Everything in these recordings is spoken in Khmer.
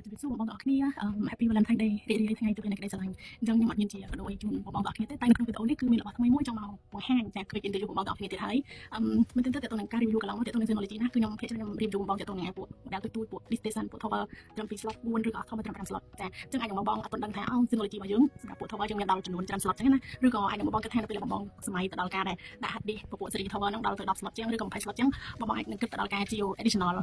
ជំរាបសួរបងប្អូនទាំងអស់គ្នា Happy Valentine Day រីករាយថ្ងៃទូទៅនៃក្តីស្រឡាញ់អញ្ចឹងខ្ញុំអត់មានជាបដូរជូនបងប្អូនទាំងអស់គ្នាទេតែនៅក្នុងវីដេអូនេះគឺមានរបស់ថ្មីមួយចង់មកបង្ហាញចាឃើញ interview បងប្អូនទាំងអស់គ្នាទៀតហើយមែនទែនទៅតើតើនឹងការ review កន្លងមកតើតើនឹង technology ណាគឺខ្ញុំភាគច្រើនខ្ញុំ review បងប្អូនតើតើនឹងពួក model ទូពួក PlayStation ពួក Tower ត្រឹម2 slot 4ឬក៏ Tower ត្រឹម5 slot ចាអញ្ចឹងអាចនឹងបងប្អូនអត់ទាន់ដឹងថា technology របស់យើងសម្រាប់ពួក Tower យើងមានដល់ចំនួនច្រើន slot អញ្ចឹងណាឬក៏អាចនឹងបងប្អូនគិតថានៅពេលបងប្អូនសម័យទៅដល់ការដែលដាក់ hard disk ពួក series Tower ហ្នឹងដល់ទៅ10 slot ជាងឬក៏20 slot ជាងបងប្អូនអាចនឹងគិតទៅដល់ការ geo additional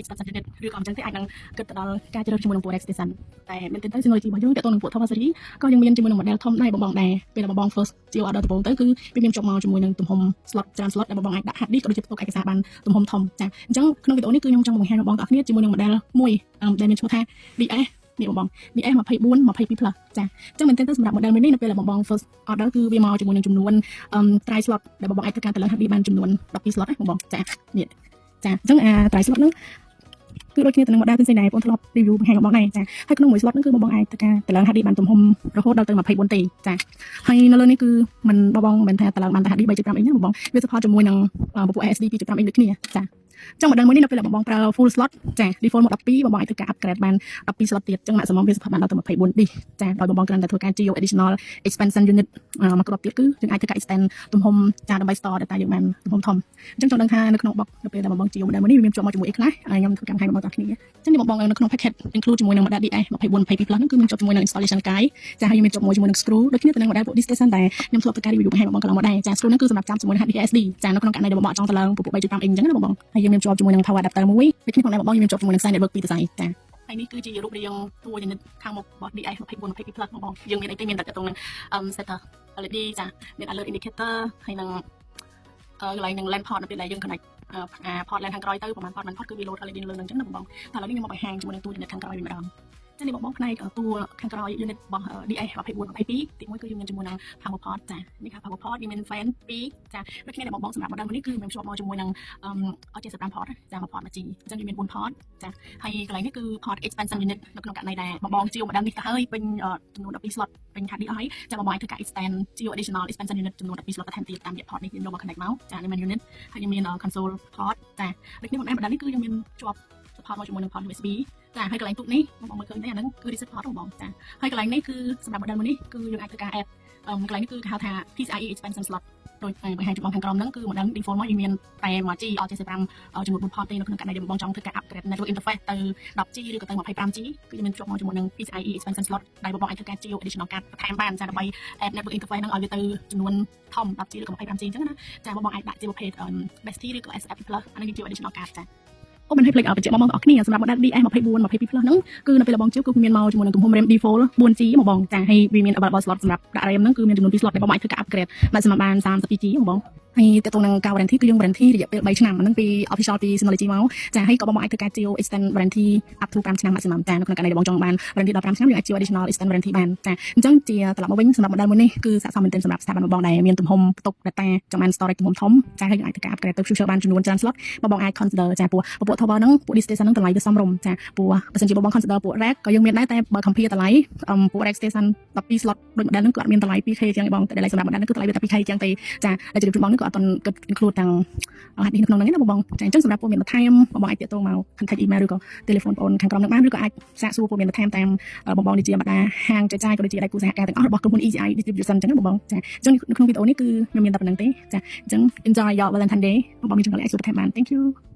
expansion unit ឬក៏អញ្ចឹងទេអាចនឹងគិតទៅដល់ការជ្រើសជាមួយនឹងពួក extension តែមែនទែនទៅ technology របស់យើងតើតើនឹងពួក Tower series ក៏យើងមានជាមួយនឹង model ធំដែរបងប្អូនដែរពេលបងប្អូន first geo order ដំបូងទៅគឺវាមានចុះមកជាមួយនឹងទំហំ slot ច្រើន slot ដែលបងប្អូនអាចដាក់ hard disk ក៏ដូចជាផ្ទុកឯកសារបានទំហំធំចាអញ្ចឹងក្នុងវីដេអូនេះគឺខ្ញុំចង់បង្ហាញបងប្អូនទាំងអស់គ្នាជាមួយនឹង model មួយដែលមានឈ្មោះថា DS នេះបង DS 24 22 plus ចាអញ្ចឹងមែនទែនទៅសម្រាប់ model មួយនេះនៅពេលដែលបងប្អូន first order គឺវាមកជាមួយនឹងចំនួនtry slot ដែលបងប្អូនអាចធ្វើការទៅលើ hard disk បានចំនួន12 slot ណាបងប្អូនចានេះចាអញ្ចឹងtry slot ហ្នឹងគឺដូចគ្នាទៅនឹង model ផ្សេងៗដែរបងធ្លាប់ review បង្ហាញបងដែរចាហើយក្នុងមួយ slot ហ្នឹងគឺបងអាចធ្វើការទៅឡើង hard disk បានទំហំរហូតដល់ទៅ24ទេចាហើយនៅលើនេះគឺมันបងមិនថាទៅឡើងបានតែ hard disk 3.5 inch ណាបងវា support ជាមួយនឹងពពួក SSD 2.5 inch ដូចគ្នាចាចឹង model មួយនេះនៅពេលបងប្រើ full slot ចា default មក12បងអាចធ្វើការ upgrade បាន12 slot ទៀតចឹង maximum វា support បានដល់ទៅ24 disk ចាដោយបងគ្រាន់តែធ្វើការ geo additional expansion unit មកគ្រាប់ទៀតគឺយើងអាចធ្វើការ extend ទំហំចាដើម្បី store data យើងបានទំហំធំអញ្ចឹងចង់ដឹងថានៅក្នុង box នៅពេលដែលបង geo model មួយនេះវាមានជាប់មកជាមួយអីខ្លះខ្ញុំធ្វើការបង្ហាញបងប្អូនគ្នាអញ្ចឹងបងនៅក្នុង package include ជាមួយនឹង model DS 24 22 plus ហ្នឹងគឺមានជាប់ជាមួយនឹង installation guide ចាហើយមានជាប់ជាមួយនឹង screw ដូចគ្នាទៅនឹង model ពួក PlayStation តែខ្ញុំធ្លាប់ធ្វើការ review បង្ហាញបងកន្លងមកដែរចា screw ហ្នឹងគឺសម្រាប់ចាំជាមួយនឹង hard disk SSD ចានៅក្នុងករណីដែលបងចង់ទៅឡើងពួក 3.5 inch អញ្ចឹងណាបងហើយយើងមានជាប់ជាមួយនឹង power adapter មួយដូចគ្នាផងដែរបងយើងមានជាប់ជាមួយនឹង side network 2 design ចាហើយនេះគឺជារូបរាងតួ unit ខាងមុខរបស់ DS 24 22 plus បងយើងមានអីទេមានតែទៅនឹង setter LED ចាមាន alert indicator ហើយនឹងកន្លែងនឹង LAN port នៅពេលដែលយើង connect port LAN ខាងក្រោយទៅប្រហែល port មិន port គឺវា load LED លើនឹងអញ្ចឹងណាបងតែឥឡូវនេះខ្ញុំមកបង្ហាញជាមួយនឹងតួ unit ខាងក្រោយវិញម្ដងចឹងនេះបងផ្នែកតួខាងក្រោយ unit របស់ DS 24 22ទី1គឺយើងមានជាមួយនឹង power port ចានេះគឺ power port យើងមាន fan 2ចាដូចគ្នាដែលបងសម្រាប់ model នេះគឺមានជាប់មកជាមួយនឹងRJ15 port ចាមក port មក G អញ្ចឹងយើងមាន4 port ចាហើយកន្លែងនេះគឺ port expansion unit នៅក្នុងករណីដែលបងជា model នេះទៅហើយពេញចំនួន12 slot ពេញ hard disk អស់ហើយចាបងអាចធ្វើការ extend geo additional expansion unit ចំនួន12 slot បន្ថែមទៀតតាមរយៈ port នេះយើងយកមក connect មកចានេះមាន unit ហើយយើងមាន console port ចាដូចគ្នា model នេះគឺយើងមានជាប់ support មកជាមួយនឹង port USB ចាហើយកន្លែងទូកនេះបងមើលឃើញទេអាហ្នឹងគឺ reset port បងចាហើយកន្លែងនេះគឺសម្រាប់ model មួយនេះគឺយើងអាចធ្វើការ add កន្លែងនេះគឺគេហៅថា PCIe expansion slot ដូចបង្ហាញចំបងខាងក្រោមហ្នឹងគឺ model default មកយើងមានតែ 1G RJ15 ចំនួន4 port ទេនៅក្នុងករណីដែលបងចង់ធ្វើការ upgrade network interface ទៅ 10G ឬក៏ទៅ 25G គឺយើងមានជាប់មកជាមួយនឹង PCIe expansion slot ដែលបងអាចធ្វើការ geo additional card បន្ថែមបានចាដើម្បី add network interface ហ្នឹងឲ្យវាទៅចំនួនធំ 10G ឬក៏ 25G អញ្ចឹងណាចាបងអាចដាក់ជាប្រភេទ BEST ឬក៏ SF plus អានេះ geo additional card ចាមិនឲ្យភ្លេចបញ្ជាក់បងប្អូនគ្នាសម្រាប់ model DS 24 22 plus ហ្នឹងគឺនៅពេលបងជួបគឺមានមកជាមួយនឹងទំហំ RAM default 4G មកបងចាហើយវាមាន available slot សម្រាប់ដាក់ RAM ហ្នឹងគឺមានចំនួន2 slot ដែលបងអាចធ្វើការ upgrade maximum បាន 32G មកបងហើយតើតើនឹងការ warranty គឺយើង warranty រយៈពេល3ឆ្នាំហ្នឹងពី official ពី Synology មកចាហើយក៏បងអាចធ្វើការ geo extend warranty up to 5 ឆ្នាំ maximum ចានៅក្នុងករណីដែលបងចង់បាន warranty ដល់5ឆ្នាំយើងអាច geo additional extend warranty បានចាអញ្ចឹងជាត្រឡប់មកវិញសម្រាប់ model មួយនេះគឺស័ក្តិសមមែនទែនសម្រាប់ស្ថាប័នបងដែលមានទំហំផ្ទុក data ចង់បាន storage ទំហំធំចាហើយយើងអាចធ្វើការ upgrade ទៅ future បានចំនួនច្រើន slot បងអាច consider ចាពួក Tower ហ្នឹងពួក station ហ្នឹងតម្លៃវាសមរម្យចាព្រោះបើសិនជាបង consider ពួក rack ក៏យើងមានដែរតែបើ compare តម្លៃពួក rack station 12 slot ដូច model ហ្នឹងគឺអត់មានតម្លៃ 2K ជាងឯងបងតែតម្លៃសម្រាប់ model ហ្នឹងគឺតម្លៃវាតែ 2K ជាងទេចាតែជម្រាបបងនេះក៏អត់ទាន់គិត include ទាំង hard disk នៅក្នុងហ្នឹងណាបងចាអញ្ចឹងសម្រាប់ពួកមានបន្ថែមបងអាចតាក់ទងមក contact email ឬក៏ telephone បងខាងក្រោមនឹងបានឬក៏អាចសាកសួរពួកមានបន្ថែមតាមបងនេះជាបណ្ដាហាងចែកចាយក៏ដូចជាដៃគូសហការទាំងអស់របស់ក្រុមហ៊ុន EGI Distribution អញ្ចឹងណាបងចាអញ្ចឹងនៅក្នុងវីដេអូនេះគឺខ្ញុំមានតែប៉ុណ្្នឹងទេចាអញ្ចឹង enjoy your Valentine Day បងមានចង់លេខអាចសួរបន្ថែមបាន Thank you